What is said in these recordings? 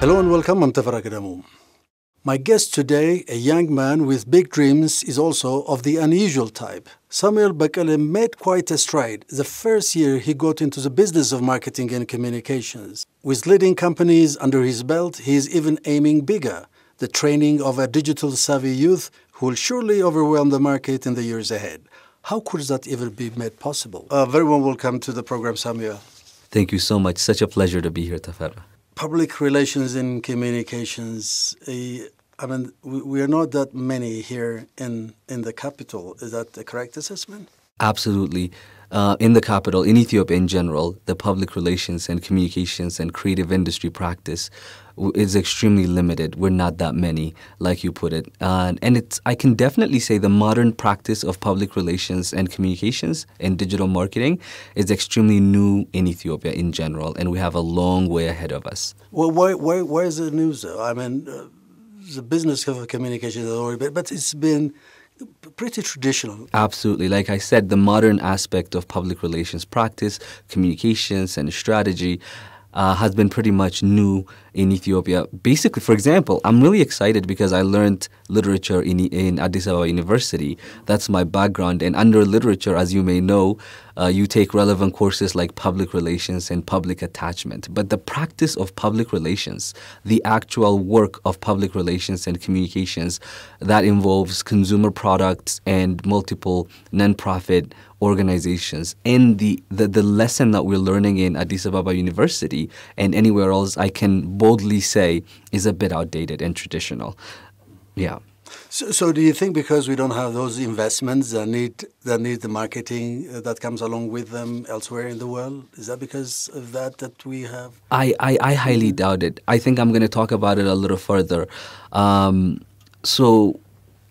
Hello and welcome, I'm Tafara Kadamu. My guest today, a young man with big dreams, is also of the unusual type. Samuel Bekele made quite a stride. The first year he got into the business of marketing and communications. With leading companies under his belt, he is even aiming bigger, the training of a digital-savvy youth who will surely overwhelm the market in the years ahead. How could that ever be made possible? Very warm welcome to the program, Samuel. Thank you so much. Such a pleasure to be here, Tafara. Public relations and communications. We are not that many here in the capital. Is that the correct assessment? Absolutely. In the capital, in Ethiopia in general, the public relations and communications and creative industry practice is extremely limited. We're not that many, like you put it. And I can definitely say the modern practice of public relations and communications and digital marketing is extremely new in Ethiopia in general, and we have a long way ahead of us. Well, why is it news, though? The business of communication is already, but it's been pretty traditional. Absolutely. Like I said, the modern aspect of public relations practice, communications, and strategy has been pretty much new in Ethiopia. Basically, for example, I'm really excited because I learned literature in Addis Ababa University. That's my background. And under literature, as you may know, you take relevant courses like public relations and public attachment. But the practice of public relations, the actual work of public relations and communications, that involves consumer products and multiple nonprofit organizations. And the lesson that we're learning in Addis Ababa University and anywhere else, I can boldly say, is a bit outdated and traditional. Yeah. So do you think because we don't have those investments that need the marketing that comes along with them elsewhere in the world, is that because of that we have? I highly doubt it. I think I'm going to talk about it a little further. So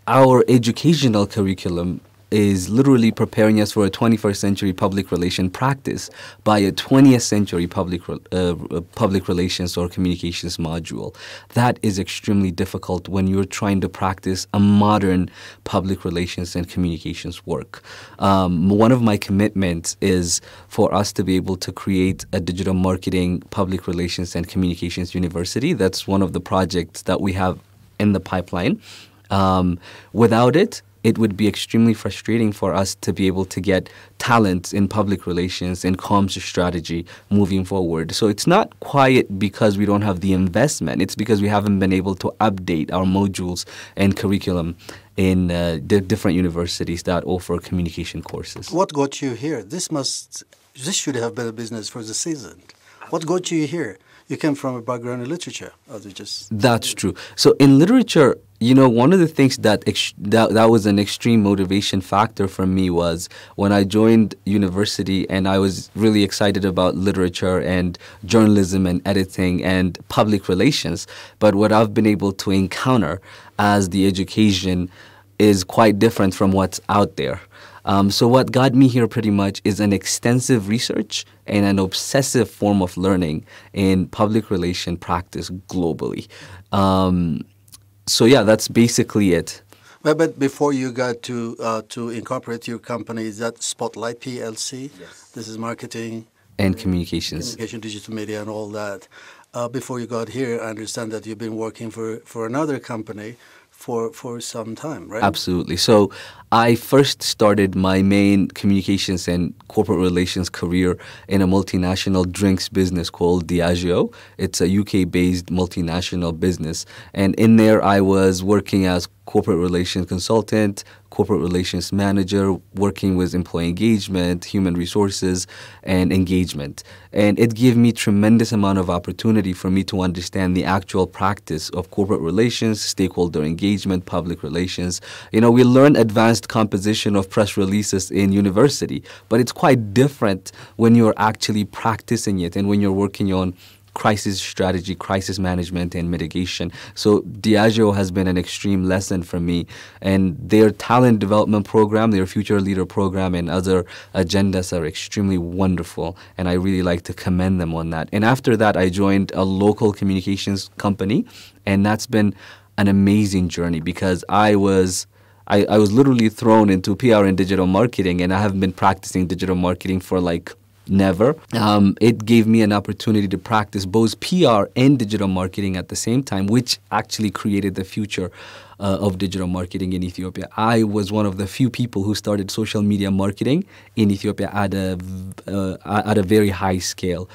our educational curriculum is literally preparing us for a 21st century public relation practice by a 20th century public relations or communications module. That is extremely difficult when you're trying to practice a modern public relations and communications work. One of my commitments is for us to be able to create a digital marketing, public relations, and communications university. That's one of the projects that we have in the pipeline. Without it would be extremely frustrating for us to be able to get talent in public relations and comms strategy moving forward. So it's not quite because we don't have the investment. It's because we haven't been able to update our modules and curriculum in different universities that offer communication courses. What got you here? This should have been a business for the season. What got you here? You came from a background in literature. That's true. So in literature, one of the things that was an extreme motivation factor for me was when I joined university and I was really excited about literature and journalism and editing and public relations. But what I've been able to encounter as the education is quite different from what's out there. So what got me here pretty much is an extensive research and an obsessive form of learning in public relation practice globally. So yeah, that's basically it. But before you got to incorporate your company, is that Spotlight PLC? Yes. This is marketing and communications, digital media, and all that. Before you got here, I understand that you've been working for another company for some time, right? Absolutely. So I first started my main communications and corporate relations career in a multinational drinks business called Diageo. It's a UK-based multinational business. And in there, I was working as corporate relations consultant, corporate relations manager, working with employee engagement, human resources, and engagement. And it gave me tremendous amount of opportunity for me to understand the actual practice of corporate relations, stakeholder engagement, public relations. We learn advanced composition of press releases in university, but it's quite different when you're actually practicing it and when you're working on crisis strategy, crisis management, and mitigation. So Diageo has been an extreme lesson for me. And their talent development program, their future leader program, and other agendas are extremely wonderful. And I really like to commend them on that. And after that, I joined a local communications company. And that's been an amazing journey because I was literally thrown into PR and digital marketing. And I have been practicing digital marketing for like Never. It gave me an opportunity to practice both PR and digital marketing at the same time, which actually created the future of digital marketing in Ethiopia. I was one of the few people who started social media marketing in Ethiopia at a very high scale.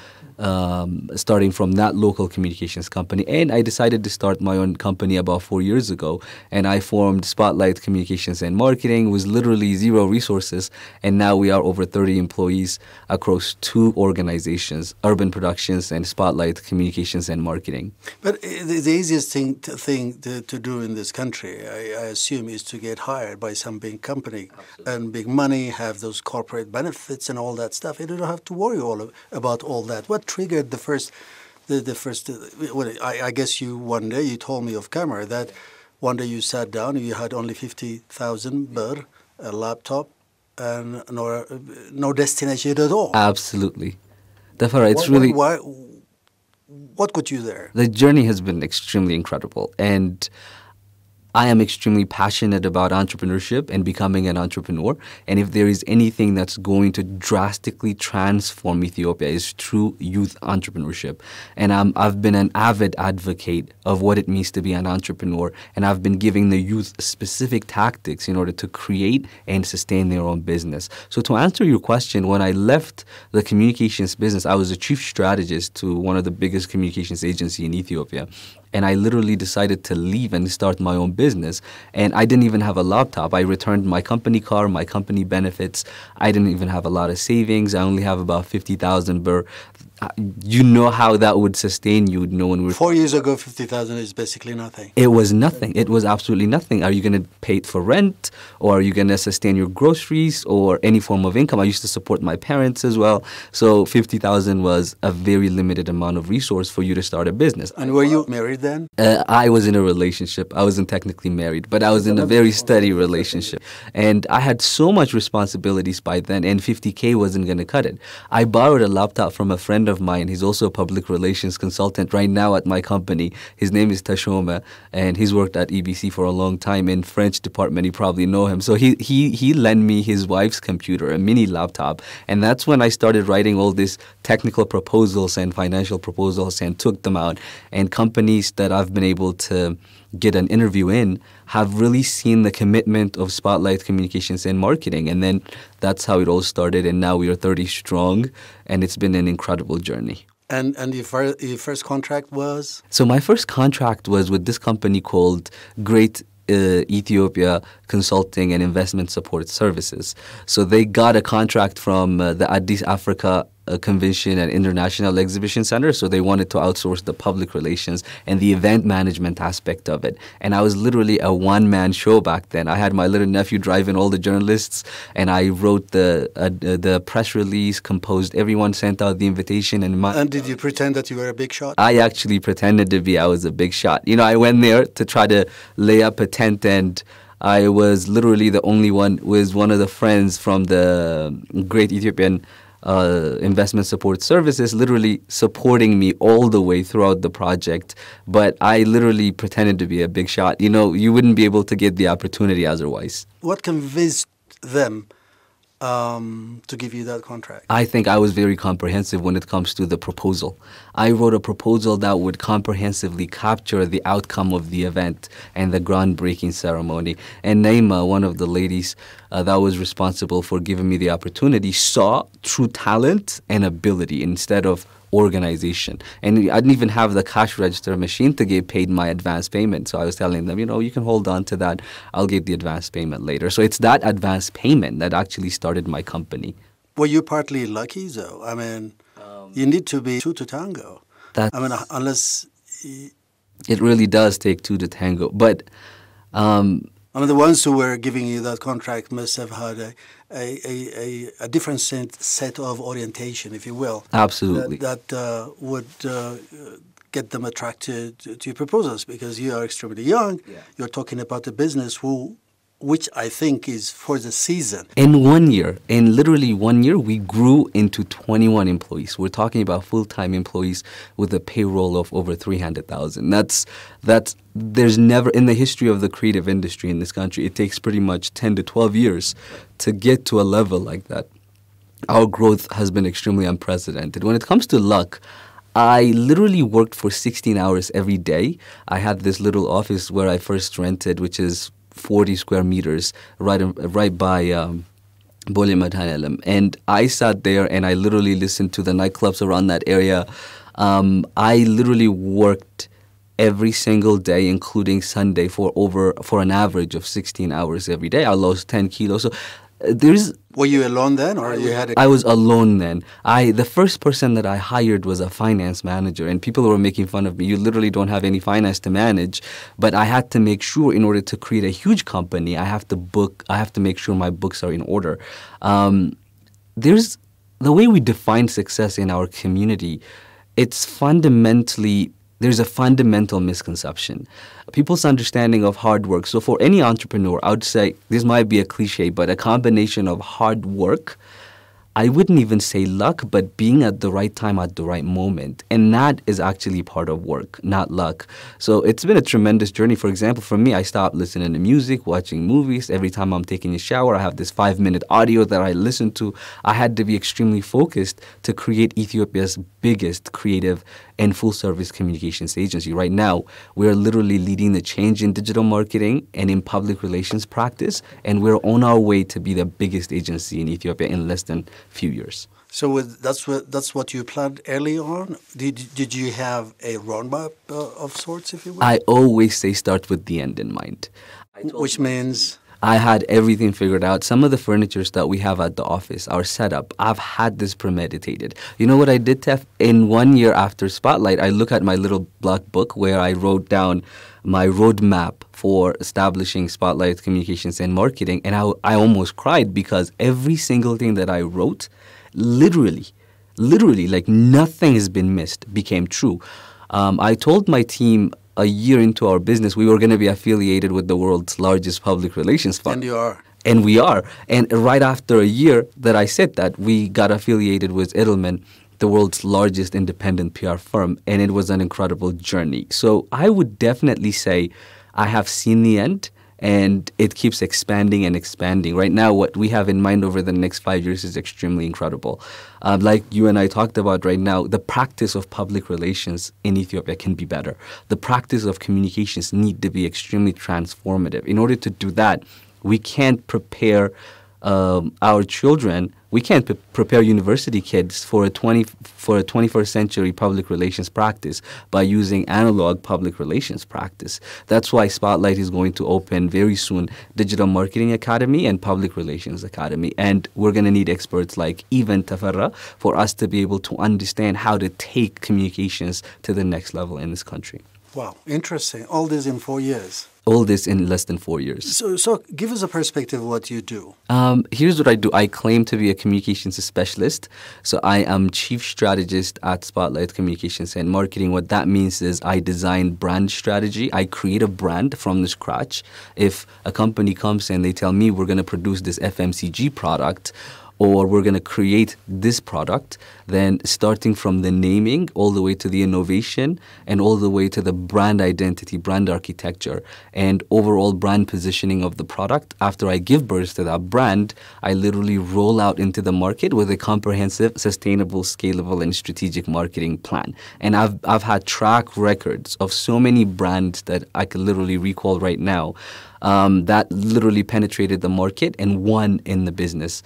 Starting from that local communications company. And I decided to start my own company about 4 years ago. And I formed Spotlight Communications and Marketing with literally zero resources. And now we are over 30 employees across 2 organizations, Urban Productions and Spotlight Communications and Marketing. But the easiest thing to do in this country, I assume, is to get hired by some big company. Absolutely. And big money, have those corporate benefits and all that stuff. You don't have to worry about all that. What triggered the first? Well, I guess one day you told me off camera that one day you sat down and you had only 50,000 birr, a laptop, and no destination at all. Absolutely. Therefore, it's really... What got you there? The journey has been extremely incredible, and I am extremely passionate about entrepreneurship and becoming an entrepreneur. And if there is anything that's going to drastically transform Ethiopia, is true youth entrepreneurship. And I've been an avid advocate of what it means to be an entrepreneur. And I've been giving the youth specific tactics in order to create and sustain their own business. So to answer your question, when I left the communications business, I was a chief strategist to one of the biggest communications agencies in Ethiopia. And I literally decided to leave and start my own business. And I didn't even have a laptop. I returned my company car, my company benefits. I didn't even have a lot of savings. I only have about 50,000 birr. You know how that would sustain you. When 4 years ago, 50,000 is basically nothing. It was nothing. It was absolutely nothing. Are you going to pay it for rent, or are you going to sustain your groceries or any form of income? I used to support my parents as well. So 50,000 was a very limited amount of resource for you to start a business. And were you married then? I was in a relationship. I wasn't technically married, but I was in a very steady relationship. And I had so much responsibilities by then, and 50K wasn't going to cut it. I borrowed a laptop from a friend of mine. He's also a public relations consultant right now at my company. His name is Tashoma, and he's worked at EBC for a long time in French department. You probably know him. So he lent me his wife's computer, a mini laptop, and that's when I started writing all these technical proposals and financial proposals and took them out. And companies that I've been able to get an interview in have really seen the commitment of Spotlight Communications and Marketing. And then that's how it all started. And now we are 30 strong, and it's been an incredible journey. And your first contract was? So my first contract was with this company called Great Ethiopia Consulting and Investment Support Services. So they got a contract from the Addis Africa Convention and International Exhibition Center, so they wanted to outsource the public relations and the event management aspect of it. And I was literally a one-man show back then. I had my little nephew driving all the journalists, and I wrote the press release, composed everyone, sent out the invitation. And did you pretend that you were a big shot? I actually pretended to be. I was a big shot. I went there to try to lay up a tent, and I was literally the only one with one of the friends from the Great Ethiopian Investment Support Services literally supporting me all the way throughout the project. But I literally pretended to be a big shot. You wouldn't be able to get the opportunity otherwise. What convinced them to give you that contract? I think I was very comprehensive when it comes to the proposal. I wrote a proposal that would comprehensively capture the outcome of the event and the groundbreaking ceremony. And Naima, one of the ladies that was responsible for giving me the opportunity, saw true talent and ability instead of organization. And I didn't even have the cash register machine to get paid my advance payment. So I was telling them, you can hold on to that. I'll get the advance payment later. So it's that advance payment that actually started my company. Were you partly lucky, though? I mean, you need to be two to tango. Unless... It really does take two to tango. But... the ones who were giving you that contract must have had a different set of orientation, if you will. Absolutely. That would get them attracted to your proposals, because you are extremely young. Yeah. You're talking about a business which I think is for the season. In literally 1 year, we grew into 21 employees. We're talking about full-time employees with a payroll of over 300,000. There's never, in the history of the creative industry in this country, it takes pretty much 10 to 12 years to get to a level like that. our growth has been extremely unprecedented. When it comes to luck, I literally worked for 16 hours every day. I had this little office where I first rented, which is 40 square meters, right by Bole Madhanelem. And I sat there and I literally listened to the nightclubs around that area. I literally worked every single day, including Sunday, for an average of 16 hours every day. I lost 10 kilos. So there's. Were you alone then, or you had? I was alone then. The first person that I hired was a finance manager, and people were making fun of me. You literally don't have any finance to manage, but I had to make sure, in order to create a huge company, I have to make sure my books are in order. There's the way we define success in our community. There's a fundamental misconception. People's understanding of hard work. So for any entrepreneur, I would say, this might be a cliche, but a combination of hard work, I wouldn't even say luck, but being at the right time at the right moment. And that is actually part of work, not luck. So it's been a tremendous journey. For example, for me, I stopped listening to music, watching movies. Every time I'm taking a shower, I have this 5-minute audio that I listen to. I had to be extremely focused to create Ethiopia's biggest creative and full-service communications agency. Right now, we are literally leading the change in digital marketing and in public relations practice, and we're on our way to be the biggest agency in Ethiopia in less than a few years. So that's what you planned early on? Did you have a roadmap of sorts, if you will? I always say start with the end in mind. Which means? I had everything figured out. Some of the furnitures that we have at the office, our setup, I've had this premeditated. You know what I did, Tef? In 1 year after Spotlight, I look at my little black book where I wrote down my roadmap for establishing Spotlight Communications and Marketing, and I almost cried because every single thing that I wrote, literally, like nothing has been missed, became true. I told my team a year into our business, we were going to be affiliated with the world's largest public relations firm. And you are. And we are. And right after a year that I said that, we got affiliated with Edelman, the world's largest independent PR firm, and it was an incredible journey. So I would definitely say I have seen the end, and it keeps expanding and expanding. Right now, what we have in mind over the next 5 years is extremely incredible. Like you and I talked about right now, the practice of public relations in Ethiopia can be better. The practice of communications need to be extremely transformative. In order to do that, we can't prepare our children. We can't prepare university kids for a 21st century public relations practice by using analog public relations practice. That's why Spotlight is going to open very soon Digital Marketing Academy and Public Relations Academy. And we're going to need experts like Even Tafarra for us to be able to understand how to take communications to the next level in this country. Wow, interesting. All this in 4 years. All this in less than 4 years. So give us a perspective of what you do. Here's what I do. I claim to be a communications specialist. So I am chief strategist at Spotlight Communications and Marketing. What that means is I design brand strategy. I create a brand from the scratch. If a company comes and they tell me we're going to produce this FMCG product, or we're going to create this product, then starting from the naming all the way to the innovation and all the way to the brand identity, brand architecture, and overall brand positioning of the product. After I give birth to that brand, I literally roll out into the market with a comprehensive, sustainable, scalable, and strategic marketing plan. And I've had track records of so many brands that I could literally recall right now that literally penetrated the market and won in the business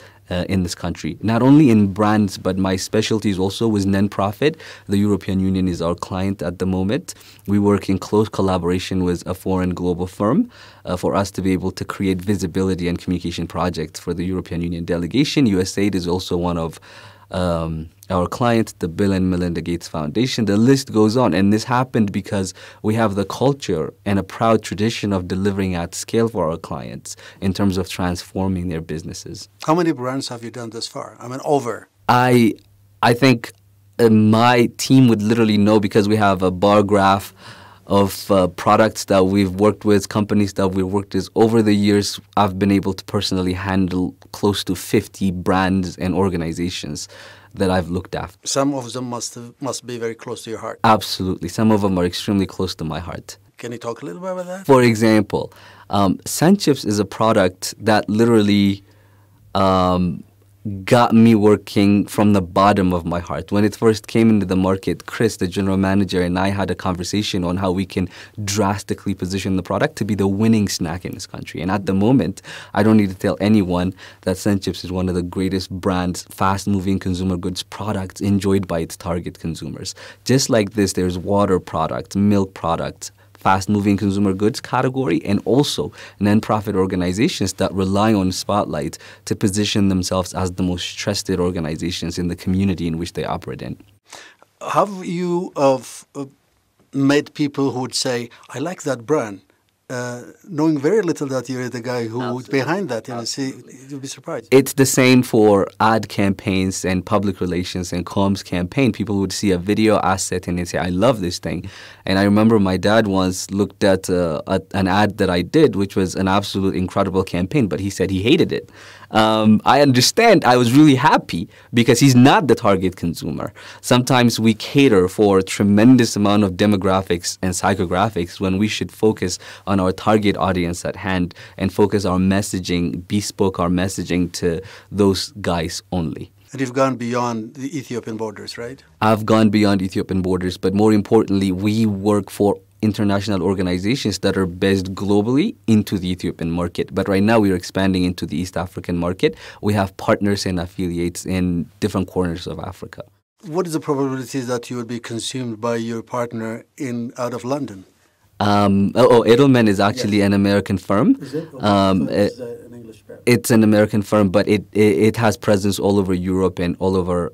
in this country. Not only in brands, but my specialty is also with non-profit. The European Union is our client at the moment. We work in close collaboration with a foreign global firm for us to be able to create visibility and communication projects for the European Union delegation. USAID is also one of our clients, the Bill and Melinda Gates Foundation. The list goes on. And this happened because we have the culture and a proud tradition of delivering at scale for our clients in terms of transforming their businesses. How many brands have you done this far? I mean, over. I think my team would literally know because we have a bar graph of products that we've worked with, companies that we've worked with. Over the years, I've been able to personally handle close to 50 brands and organizations that I've looked after. Some of them must be very close to your heart. Absolutely. Some of them are extremely close to my heart. Can you talk a little bit about that? For example, Sun Chips is a product that literally got me working from the bottom of my heart. When it first came into the market, Chris, the general manager, and I had a conversation on how we can drastically position the product to be the winning snack in this country. And at the moment, I don't need to tell anyone that Senchips is one of the greatest brands, fast-moving consumer goods products enjoyed by its target consumers. Just like this, there's water products, milk products, fast-moving consumer goods category, and also non-profit organizations that rely on Spotlight to position themselves as the most trusted organizations in the community in which they operate in. Have you met people who would say, I like that brand, knowing very little that you're the guy who behind that, you'll be surprised. It's the same for ad campaigns and public relations and comms campaign. People would see a video asset and they say, I love this thing. And I remember my dad once looked at an ad that I did, which was an absolute incredible campaign, but he said he hated it. I understand. I was really happy because he's not the target consumer. Sometimes we cater for a tremendous amount of demographics and psychographics when we should focus on our target audience at hand and focus our messaging, bespoke our messaging to those guys only. And you've gone beyond the Ethiopian borders, right? I've gone beyond Ethiopian borders, but more importantly, we work for international organizations that are based globally into the Ethiopian market. But right now we are expanding into the East African market. We have partners and affiliates in different corners of Africa. What is the probability that you would be consumed by your partner out of London? Edelman is actually an American firm. Is it? An English firm? It's an American firm, but it has presence all over Europe and all over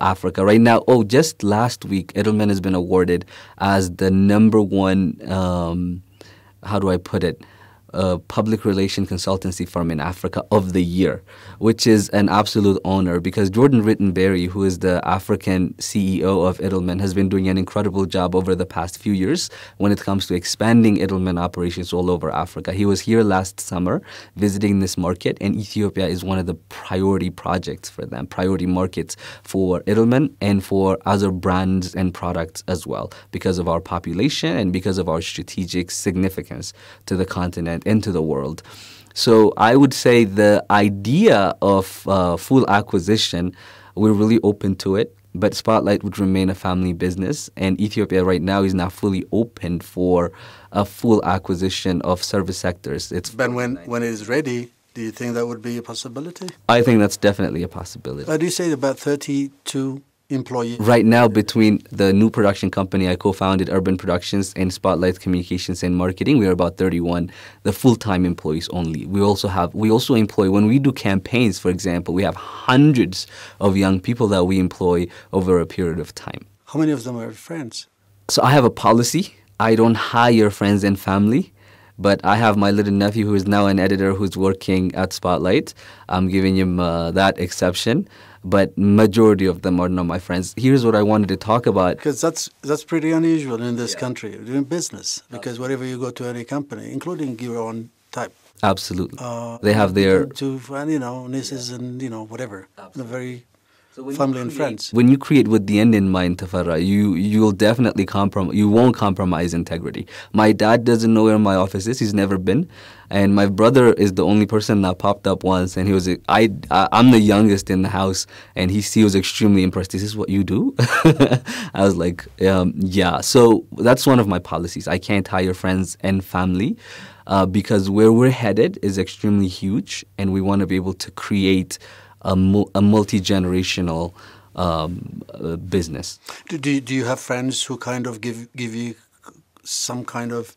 Africa. Right now, just last week, Edelman has been awarded as the number one, how do I put it, public relation consultancy firm in Africa of the year, which is an absolute honor because Jordan Rittenberry, who is the African CEO of Edelman, has been doing an incredible job over the past few years when it comes to expanding Edelman operations all over Africa. He was here last summer visiting this market, and Ethiopia is one of the priority projects for them, priority markets for Edelman and for other brands and products as well because of our population and because of our strategic significance to the continent into the world. So I would say the idea of full acquisition, we're really open to it, but Spotlight would remain a family business, and Ethiopia right now is not fully open for a full acquisition of service sectors. But when it is ready, do you think that would be a possibility? I think that's definitely a possibility. Do you say about 32 employees? Right now, between the new production company I co-founded, Urban Productions, and Spotlight Communications and Marketing, we are about 31, the full-time employees only. We also employ, when we do campaigns, for example, we have hundreds of young people that we employ over a period of time. How many of them are friends? So I have a policy. I don't hire friends and family. But I have my little nephew who is now an editor who's working at Spotlight. I'm giving him that exception. But majority of them are not my friends. Here's what I wanted to talk about. Because that's pretty unusual in this country, doing business. Because wherever you go to any company, including your own type. Absolutely. They have their... nieces and, whatever. Very... family and friends. When you create with the end in mind, Tafarra, you'll definitely you won't compromise integrity. My dad doesn't know where my office is. He's never been. And my brother is the only person that popped up once. And he was, I'm the youngest in the house. And he was extremely impressed. Is this what you do? I was like, yeah. So that's one of my policies. I can't hire friends and family because where we're headed is extremely huge. And we want to be able to create a multi-generational business. Do you have friends who kind of give you some kind of,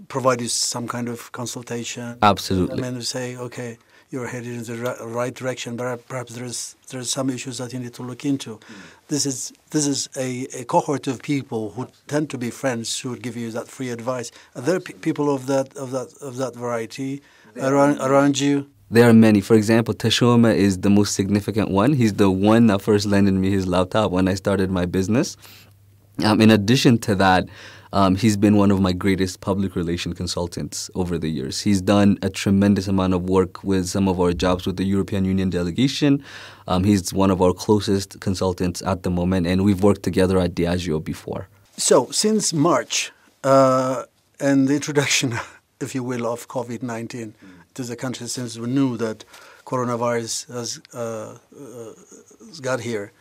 provide you some kind of consultation? Absolutely. I mean, say, okay, you're headed in the right direction, but perhaps there's some issues that you need to look into. This is a cohort of people who tend to be friends who would give you that free advice. Are there people of that variety around you? There are many. For example, Tashoma is the most significant one. He's the one that first lended me his laptop when I started my business. In addition to that, he's been one of my greatest public relation consultants over the years. He's done a tremendous amount of work with some of our jobs with the European Union delegation. He's one of our closest consultants at the moment, and we've worked together at Diageo before. So, since March and the introduction if you will, of COVID-19 to the country, since we knew that coronavirus has got here.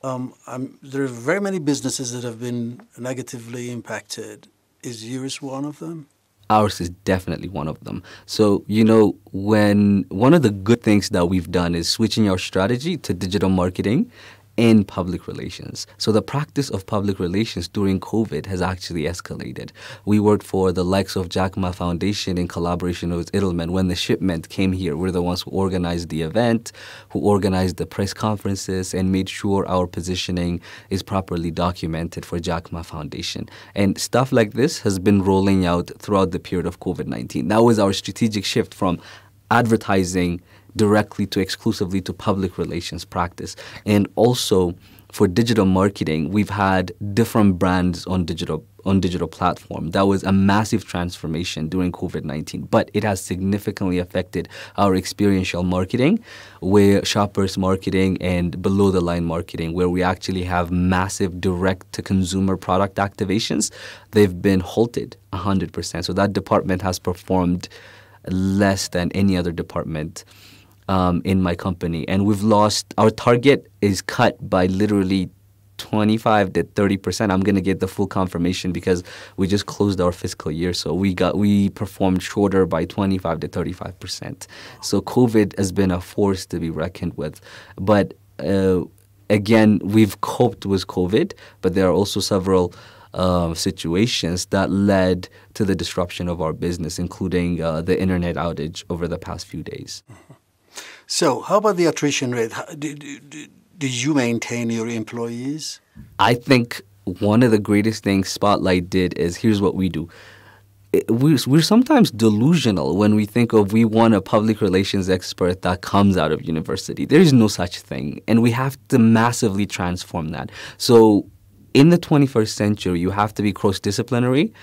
There are very many businesses that have been negatively impacted. Is yours one of them? Ours is definitely one of them. So, when one of the good things that we've done is switching our strategy to digital marketing and public relations. So the practice of public relations during COVID has actually escalated. We worked for the likes of Jack Ma Foundation in collaboration with Edelman. When the shipment came here, we're the ones who organized the event, who organized the press conferences, and made sure our positioning is properly documented for Jack Ma Foundation. And stuff like this has been rolling out throughout the period of COVID-19. That was our strategic shift from advertising directly to exclusively to public relations practice. And also for digital marketing, we've had different brands on digital platform. That was a massive transformation during COVID-19, but it has significantly affected our experiential marketing, where shoppers marketing and below the line marketing, where we actually have massive direct to consumer product activations. They've been halted 100%. So that department has performed less than any other department in my company. And we've lost, our target is cut by literally 25 to 30%. I'm going to get the full confirmation because we just closed our fiscal year. So we performed shorter by 25 to 35%. So COVID has been a force to be reckoned with. But again, we've coped with COVID, but there are also several situations that led to the disruption of our business, including the internet outage over the past few days. So how about the attrition rate? Did you maintain your employees? I think one of the greatest things Spotlight did is, here's what we do. We're sometimes delusional when we think of we want a public relations expert that comes out of university. There is no such thing, and we have to massively transform that. So in the 21st century, you have to be cross-disciplinary,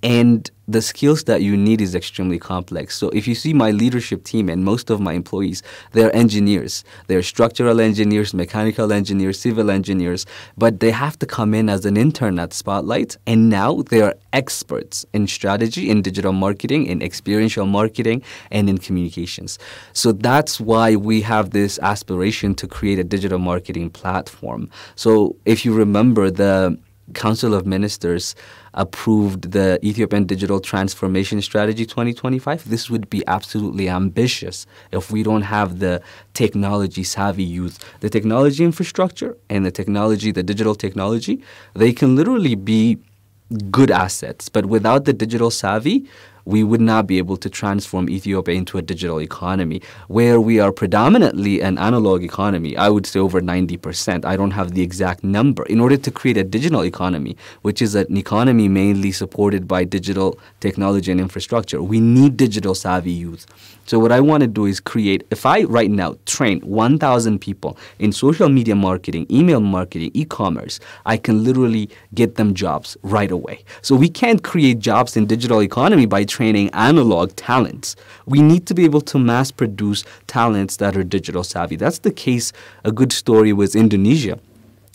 and the skills that you need is extremely complex. So if you see my leadership team and most of my employees, they're engineers. They're structural engineers, mechanical engineers, civil engineers, but they have to come in as an intern at Spotlight, and now they are experts in strategy, in digital marketing, in experiential marketing, and in communications. So that's why we have this aspiration to create a digital marketing platform. So if you remember, the Council of Ministers approved the Ethiopian Digital Transformation Strategy 2025. This would be absolutely ambitious if we don't have the technology-savvy youth. The technology infrastructure and the digital technology, they can literally be good assets, but without the digital savvy, we would not be able to transform Ethiopia into a digital economy, where we are predominantly an analog economy. I would say over 90%. I don't have the exact number. In order to create a digital economy, which is an economy mainly supported by digital technology and infrastructure, we need digital savvy youth. So what I want to do is create, if I right now train 1,000 people in social media marketing, email marketing, e-commerce, I can literally get them jobs right away. So we can't create jobs in digital economy by training analog talents. We need to be able to mass produce talents that are digital savvy. That's the case, a good story with Indonesia.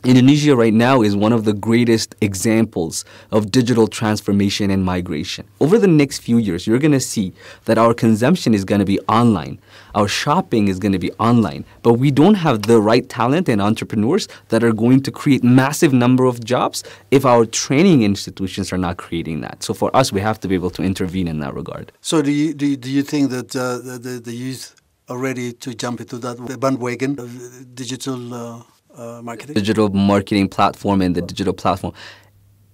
Indonesia right now is one of the greatest examples of digital transformation and migration. Over the next few years, you're going to see that our consumption is going to be online. Our shopping is going to be online. But we don't have the right talent and entrepreneurs that are going to create massive number of jobs if our training institutions are not creating that. So for us, we have to be able to intervene in that regard. So do you think that the youth are ready to jump into that bandwagon of digital marketing? Digital marketing platform and the digital platform,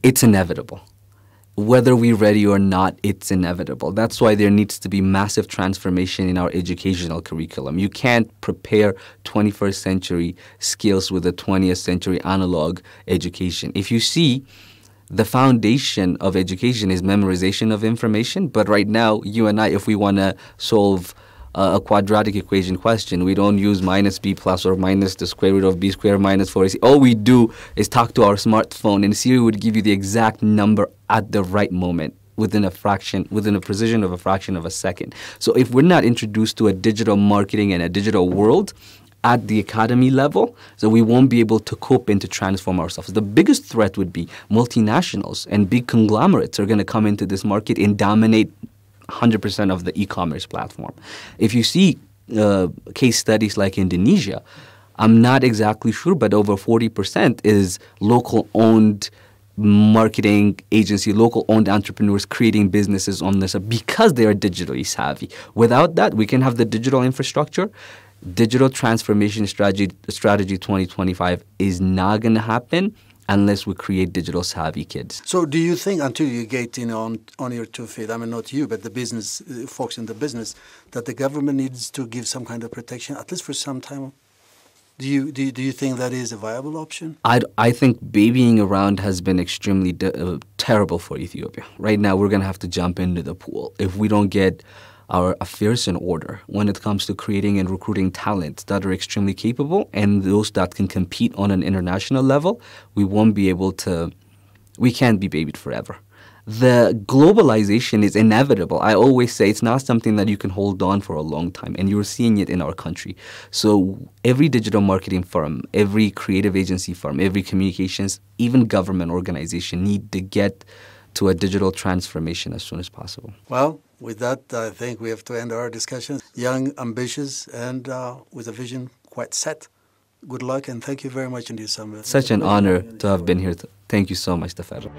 it's inevitable. Whether we're ready or not, it's inevitable. That's why there needs to be massive transformation in our educational curriculum. You can't prepare 21st century skills with a 20th century analog education. If you see, the foundation of education is memorization of information, but right now, you and I, if we want to solve a quadratic equation question, we don't use minus b plus or minus the square root of b squared minus 4ac. All we do is talk to our smartphone, and Siri would give you the exact number at the right moment within a precision of a fraction of a second. So if we're not introduced to a digital marketing and a digital world at the academy level, so we won't be able to cope and to transform ourselves. The biggest threat would be multinationals and big conglomerates are going to come into this market and dominate 100% of the e-commerce platform. If you see case studies like Indonesia, I'm not exactly sure, but over 40% is local-owned marketing agency, local-owned entrepreneurs creating businesses on this because they are digitally savvy. Without that, we can have the digital infrastructure. Digital transformation strategy 2025 is not going to happen unless we create digital savvy kids. So do you think, until you get on your 2 feet, I mean not you, but the business folks in the business, that the government needs to give some kind of protection, at least for some time? Do you think that is a viable option? I think babying around has been extremely terrible for Ethiopia. Right now, we're going to have to jump into the pool. If we don't get our affairs in order when it comes to creating and recruiting talent that are extremely capable and those that can compete on an international level, we can't be babied forever. The globalization is inevitable. I always say it's not something that you can hold on for a long time, and you're seeing it in our country. So every digital marketing firm, every creative agency firm, every communications, even government organization need to get to a digital transformation as soon as possible. Well, with that, I think we have to end our discussion. Young, ambitious, and with a vision quite set. Good luck, and thank you very much indeed, Samuel. Such an honor to have been here. Thank you so much, Tafara.